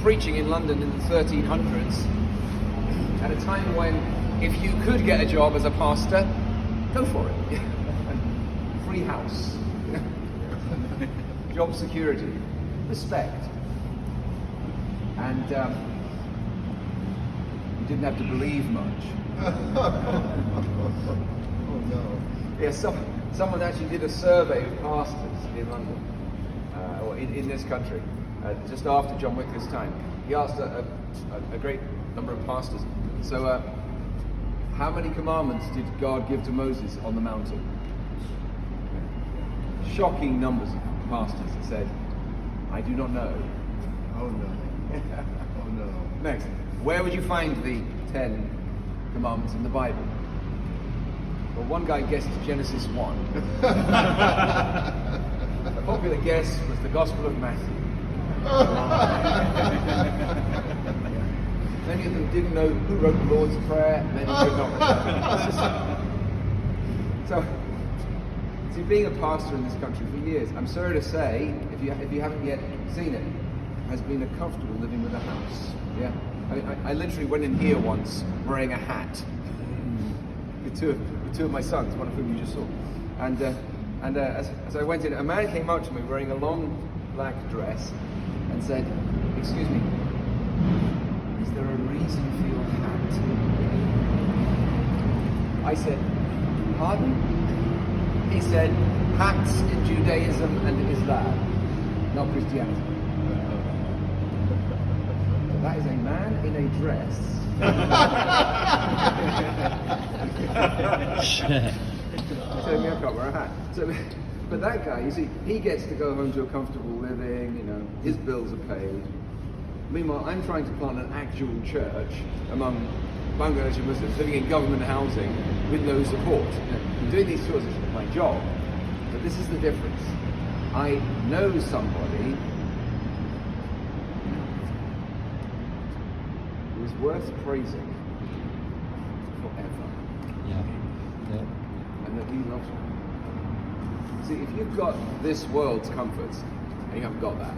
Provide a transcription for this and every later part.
preaching in London in the 1300s, at a time when if you could get a job as a pastor, go for it. Free house, job security, respect. And you didn't have to believe much. Oh no. Yeah, someone actually did a survey of pastors in London, or in this country, just after John Wycliffe's time. He asked a great number of pastors, so how many commandments did God give to Moses on the mountain? Shocking numbers of pastors that said, I do not know. Oh no. Oh no. Next, where would you find the 10 commandments in the Bible? Well, one guy guessed Genesis 1. A popular guess was the Gospel of Matthew. Many of them didn't know who wrote the Lord's Prayer, many did not. So, see, being a pastor in this country for years, I'm sorry to say, if you haven't yet seen it, has been a comfortable living with a house. Yeah, I literally went in here once wearing a hat. With two of my sons, one of whom you just saw, and as I went in, a man came up to me wearing a long black dress and said, "Excuse me, is there a reason for your hat?" I said, "Pardon?" He said, "Hats in Judaism and Islam, not Christianity." So that is a man in a dress. Telling me I can't wear a hat. So, but that guy, you see, he gets to go home to a comfortable living, you know, his bills are paid. Meanwhile, I'm trying to plant an actual church among Bangladeshi Muslims living in government housing with no support. You know, I'm doing these tours is my job, but this is the difference. I know somebody who is worth praising forever. Yeah. And that he loves you. See, if you've got this world's comforts, and you haven't got that,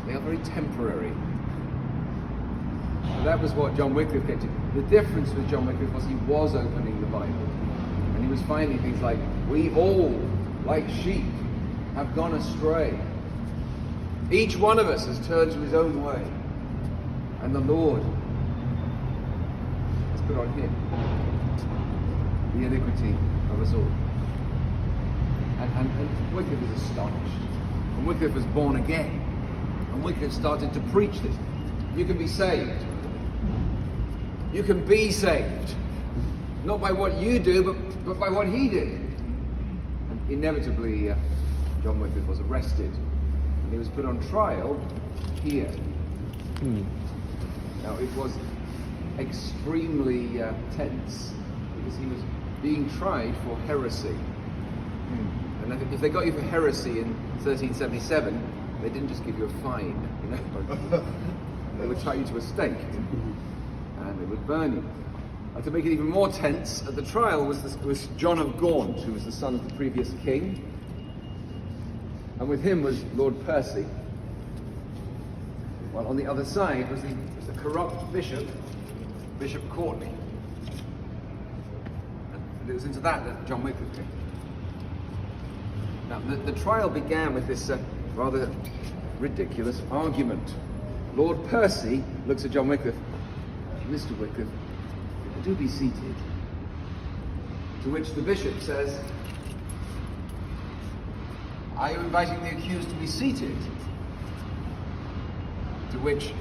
they are very temporary. And that was what John Wycliffe came to. The difference with John Wycliffe was he was opening the Bible. And he was finding things like, we all, like sheep, have gone astray. Each one of us has turned to his own way. And the Lord has put on him the iniquity of us all. And Wycliffe was astonished. And Wycliffe was born again. And Wycliffe started to preach this. You can be saved. You can be saved. Not by what you do, but by what he did. And inevitably, John Wycliffe was arrested. And he was put on trial here. Now, it was extremely tense, because he was being tried for heresy. And I think if they got you for heresy in 1377, they didn't just give you a fine, you know. They would tie you to a stake, and they would burn you. To make it even more tense, at the trial was John of Gaunt, who was the son of the previous king, and with him was Lord Percy. While on the other side was the corrupt Bishop Courtney. And it was into that John Wycliffe came. Now, the trial began with this rather ridiculous argument. Lord Percy looks at John Wycliffe. Mr. Wycliffe, do be seated. To which the bishop says, are you inviting the accused to be seated? To which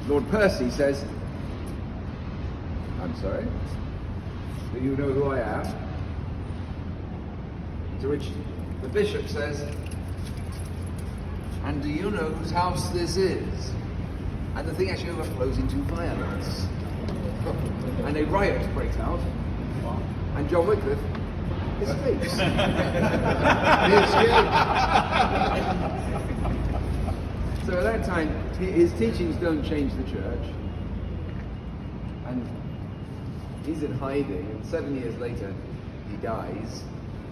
Lord Percy says, I'm sorry, do you know who I am? To which the bishop says, and do you know whose house this is? And the thing actually overflows into violence. And a riot breaks out, and John Wycliffe escapes. He escaped. So at that time, his teachings don't change the church. And he's in hiding, and 7 years later, he dies.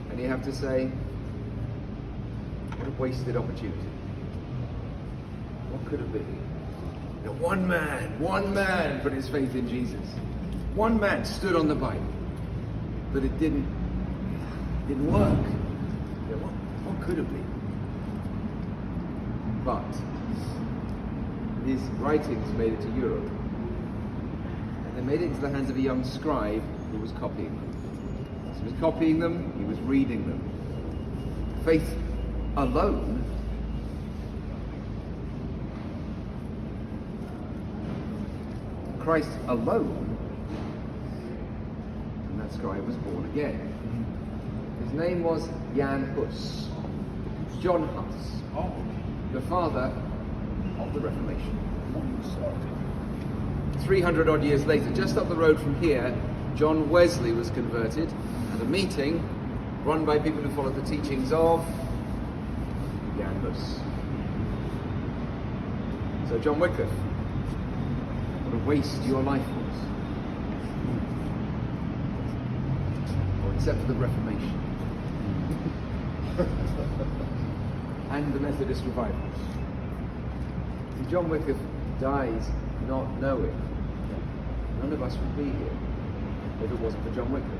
And you have to say, what a wasted opportunity. could have been? You know, one man put his faith in Jesus. One man stood on the Bible, but it didn't work. You know, what could have been? But his writings made it to Europe, and they made it into the hands of a young scribe who was copying them. So he was copying them, he was reading them. Faith alone Christ alone, and that scribe was born again. His name was Jan Hus, John Hus, the father of the Reformation. 300 odd years later, just up the road from here, John Wesley was converted at a meeting run by people who followed the teachings of Jan Hus. So John Wycliffe, what a waste your life was. Or except for the Reformation. And the Methodist revivals. If John Wycliffe dies not knowing, none of us would be here if it wasn't for John Wycliffe.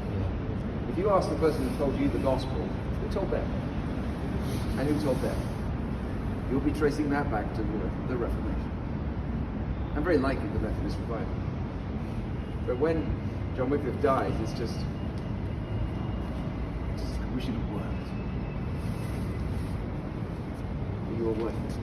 If you ask the person who told you the gospel, who told them? And who told them? You'll be tracing that back to the Reformation. And very likely the Methodist revival. But when John Wycliffe dies, it's just I wish it had worked. But you were worth it.